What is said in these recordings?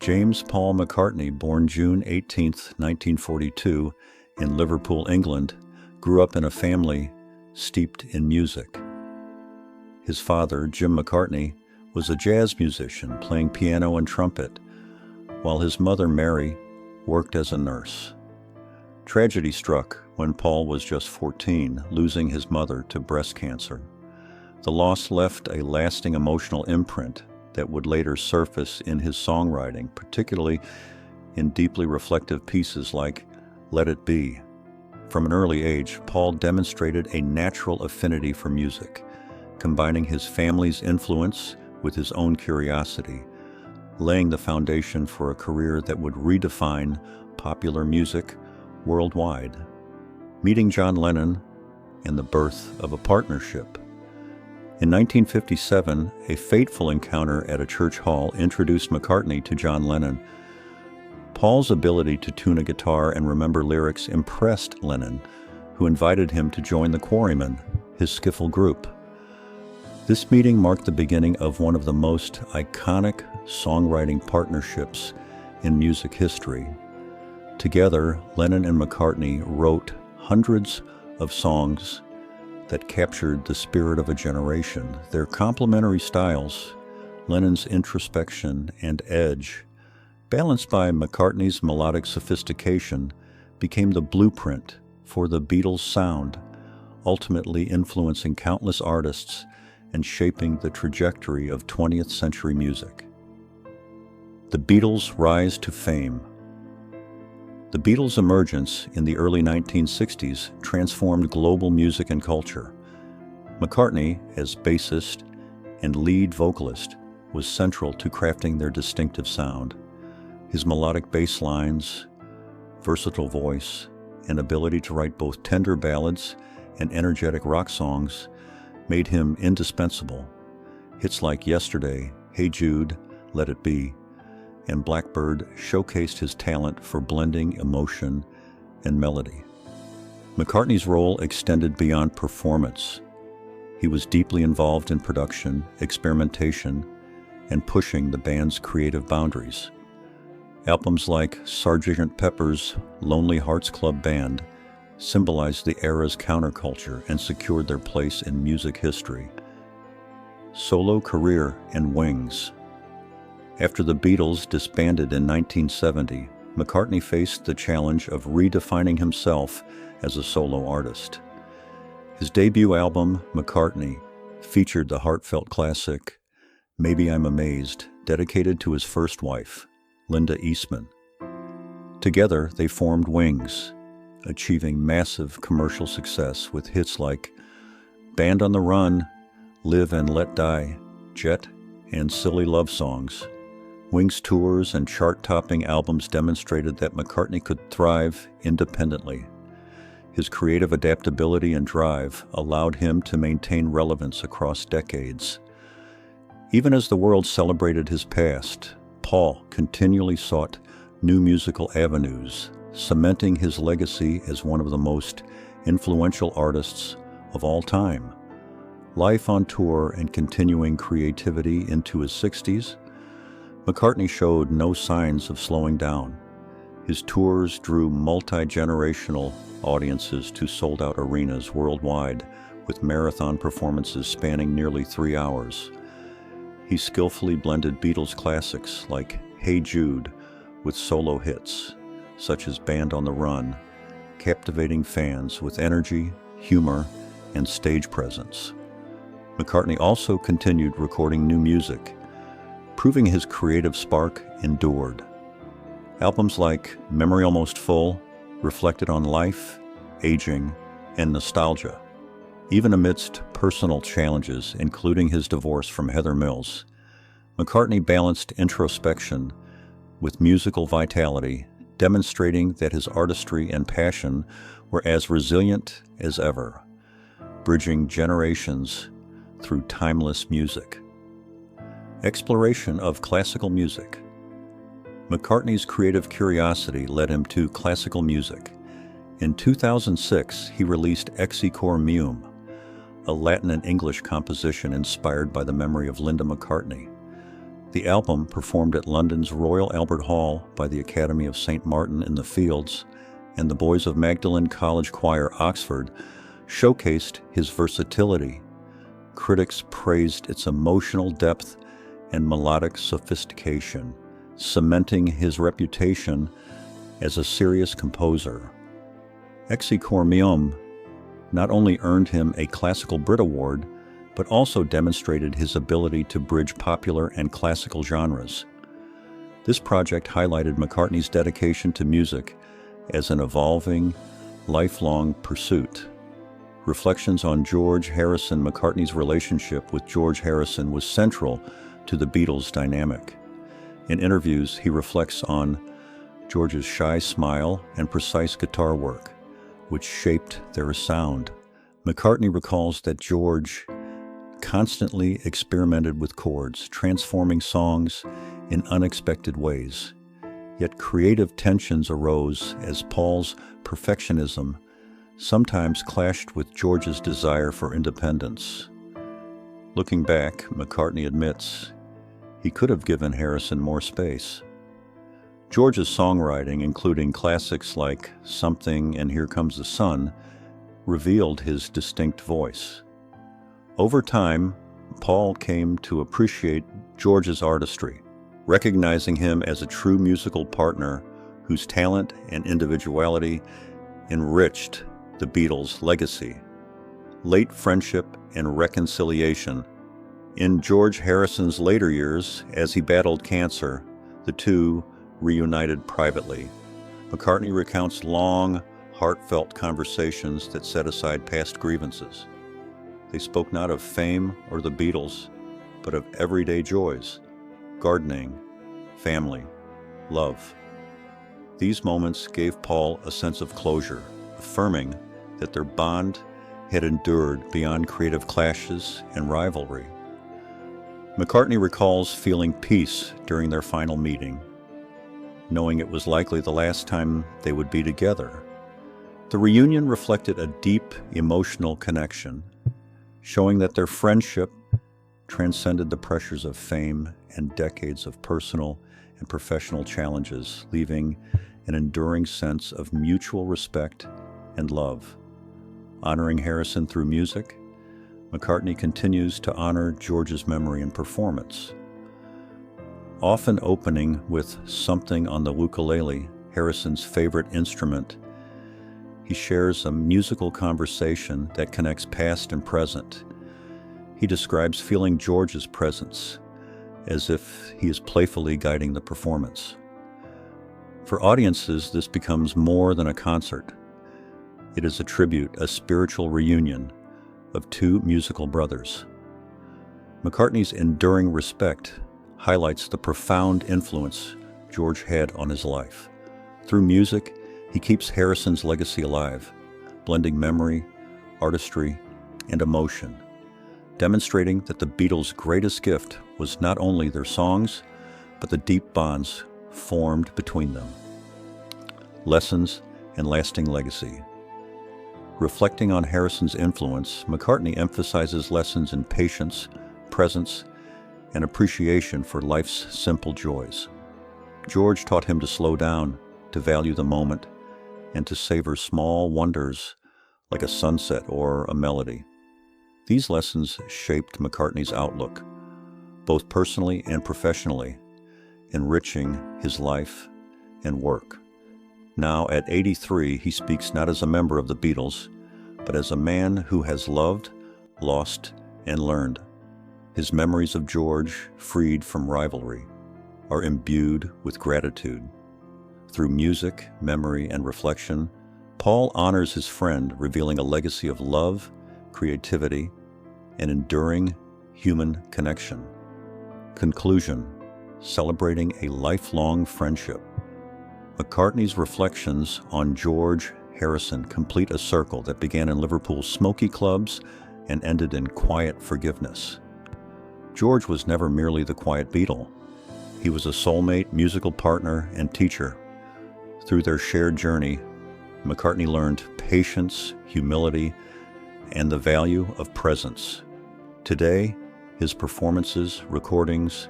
James Paul McCartney, born June 18, 1942, in Liverpool, England, grew up in a family steeped in music. His father, Jim McCartney, was a jazz musician playing piano and trumpet, while his mother, Mary, worked as a nurse. Tragedy struck when Paul was just 14, losing his mother to breast cancer. The loss left a lasting emotional imprint that would later surface in his songwriting, particularly in deeply reflective pieces like Let It Be. From an early age, Paul demonstrated a natural affinity for music, combining his family's influence with his own curiosity, laying the foundation for a career that would redefine popular music worldwide. Meeting John Lennon and the birth of a partnership. In 1957, a fateful encounter at a church hall introduced McCartney to John Lennon. Paul's ability to tune a guitar and remember lyrics impressed Lennon, who invited him to join the Quarrymen, his skiffle group. This meeting marked the beginning of one of the most iconic songwriting partnerships in music history. Together, Lennon and McCartney wrote hundreds of songs that captured the spirit of a generation. Their complementary styles, Lennon's introspection and edge, balanced by McCartney's melodic sophistication, became the blueprint for the Beatles' sound, ultimately influencing countless artists and shaping the trajectory of 20th century music. The Beatles' rise to fame. The Beatles' emergence in the early 1960s transformed global music and culture. McCartney, as bassist and lead vocalist, was central to crafting their distinctive sound. His melodic bass lines, versatile voice, and ability to write both tender ballads and energetic rock songs made him indispensable. Hits like Yesterday, Hey Jude, Let It Be, and Blackbird showcased his talent for blending emotion and melody. McCartney's role extended beyond performance. He was deeply involved in production, experimentation, and pushing the band's creative boundaries. Albums like Sgt. Pepper's Lonely Hearts Club Band symbolized the era's counterculture and secured their place in music history. Solo career and Wings. After the Beatles disbanded in 1970, McCartney faced the challenge of redefining himself as a solo artist. His debut album, McCartney, featured the heartfelt classic, Maybe I'm Amazed, dedicated to his first wife, Linda Eastman. Together, they formed Wings, achieving massive commercial success with hits like Band on the Run, Live and Let Die, Jet, and Silly Love Songs. Wings' tours and chart-topping albums demonstrated that McCartney could thrive independently. His creative adaptability and drive allowed him to maintain relevance across decades. Even as the world celebrated his past, Paul continually sought new musical avenues, cementing his legacy as one of the most influential artists of all time. Life on tour and continuing creativity into his 60s, McCartney showed no signs of slowing down. His tours drew multi-generational audiences to sold-out arenas worldwide, with marathon performances spanning nearly 3 hours. He skillfully blended Beatles classics like Hey Jude with solo hits, such as Band on the Run, captivating fans with energy, humor, and stage presence. McCartney also continued recording new music, proving his creative spark endured. Albums like Memory Almost Full reflected on life, aging, and nostalgia. Even amidst personal challenges, including his divorce from Heather Mills, McCartney balanced introspection with musical vitality, demonstrating that his artistry and passion were as resilient as ever, bridging generations through timeless music. Exploration of classical music. McCartney's creative curiosity led him to classical music. In 2006, he released Exicor Meum, a Latin and English composition inspired by the memory of Linda McCartney. The album, performed at London's Royal Albert Hall by the Academy of St. Martin in the Fields and the Boys of Magdalen College Choir, Oxford, showcased his versatility. Critics praised its emotional depth and melodic sophistication, cementing his reputation as a serious composer. Exe Cor Meum not only earned him a Classical Brit Award, but also demonstrated his ability to bridge popular and classical genres. This project highlighted McCartney's dedication to music as an evolving, lifelong pursuit. Reflections on George Harrison. McCartney's relationship with George Harrison was central to the Beatles' dynamic. In interviews, he reflects on George's shy smile and precise guitar work, which shaped their sound. McCartney recalls that George constantly experimented with chords, transforming songs in unexpected ways. Yet creative tensions arose as Paul's perfectionism sometimes clashed with George's desire for independence. Looking back, McCartney admits he could have given Harrison more space. George's songwriting, including classics like Something and Here Comes the Sun, revealed his distinct voice. Over time, Paul came to appreciate George's artistry, recognizing him as a true musical partner whose talent and individuality enriched the Beatles' legacy. Late friendship and reconciliation. In George Harrison's later years, as he battled cancer, the two reunited privately. McCartney recounts long, heartfelt conversations that set aside past grievances. They spoke not of fame or the Beatles, but of everyday joys, gardening, family, love. These moments gave Paul a sense of closure, affirming that their bond had endured beyond creative clashes and rivalry. McCartney recalls feeling peace during their final meeting, knowing it was likely the last time they would be together. The reunion reflected a deep emotional connection, showing that their friendship transcended the pressures of fame and decades of personal and professional challenges, leaving an enduring sense of mutual respect and love. Honoring Harrison through music, McCartney continues to honor George's memory and performance. Often opening with Something on the ukulele, Harrison's favorite instrument, he shares a musical conversation that connects past and present. He describes feeling George's presence as if he is playfully guiding the performance. For audiences, this becomes more than a concert. It is a tribute, a spiritual reunion of two musical brothers. McCartney's enduring respect highlights the profound influence George had on his life. Through music, he keeps Harrison's legacy alive, blending memory, artistry, and emotion, demonstrating that the Beatles' greatest gift was not only their songs, but the deep bonds formed between them. Lessons and lasting legacy. Reflecting on Harrison's influence, McCartney emphasizes lessons in patience, presence, and appreciation for life's simple joys. George taught him to slow down, to value the moment, and to savor small wonders like a sunset or a melody. These lessons shaped McCartney's outlook, both personally and professionally, enriching his life and work. Now, at 83, he speaks not as a member of the Beatles, but as a man who has loved, lost, and learned. His memories of George, freed from rivalry, are imbued with gratitude. Through music, memory, and reflection, Paul honors his friend, revealing a legacy of love, creativity, and enduring human connection. Conclusion: celebrating a lifelong friendship. McCartney's reflections on George Harrison complete a circle that began in Liverpool's smoky clubs and ended in quiet forgiveness. George was never merely the quiet Beatle. He was a soulmate, musical partner, and teacher. Through their shared journey, McCartney learned patience, humility, and the value of presence. Today, his performances, recordings,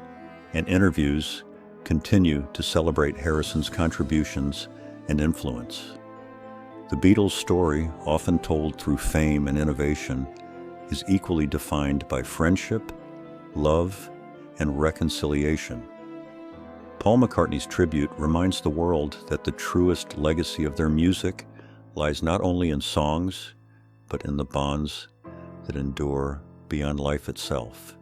and interviews continue to celebrate Harrison's contributions and influence. The Beatles' story, often told through fame and innovation, is equally defined by friendship, love, and reconciliation. Paul McCartney's tribute reminds the world that the truest legacy of their music lies not only in songs, but in the bonds that endure beyond life itself.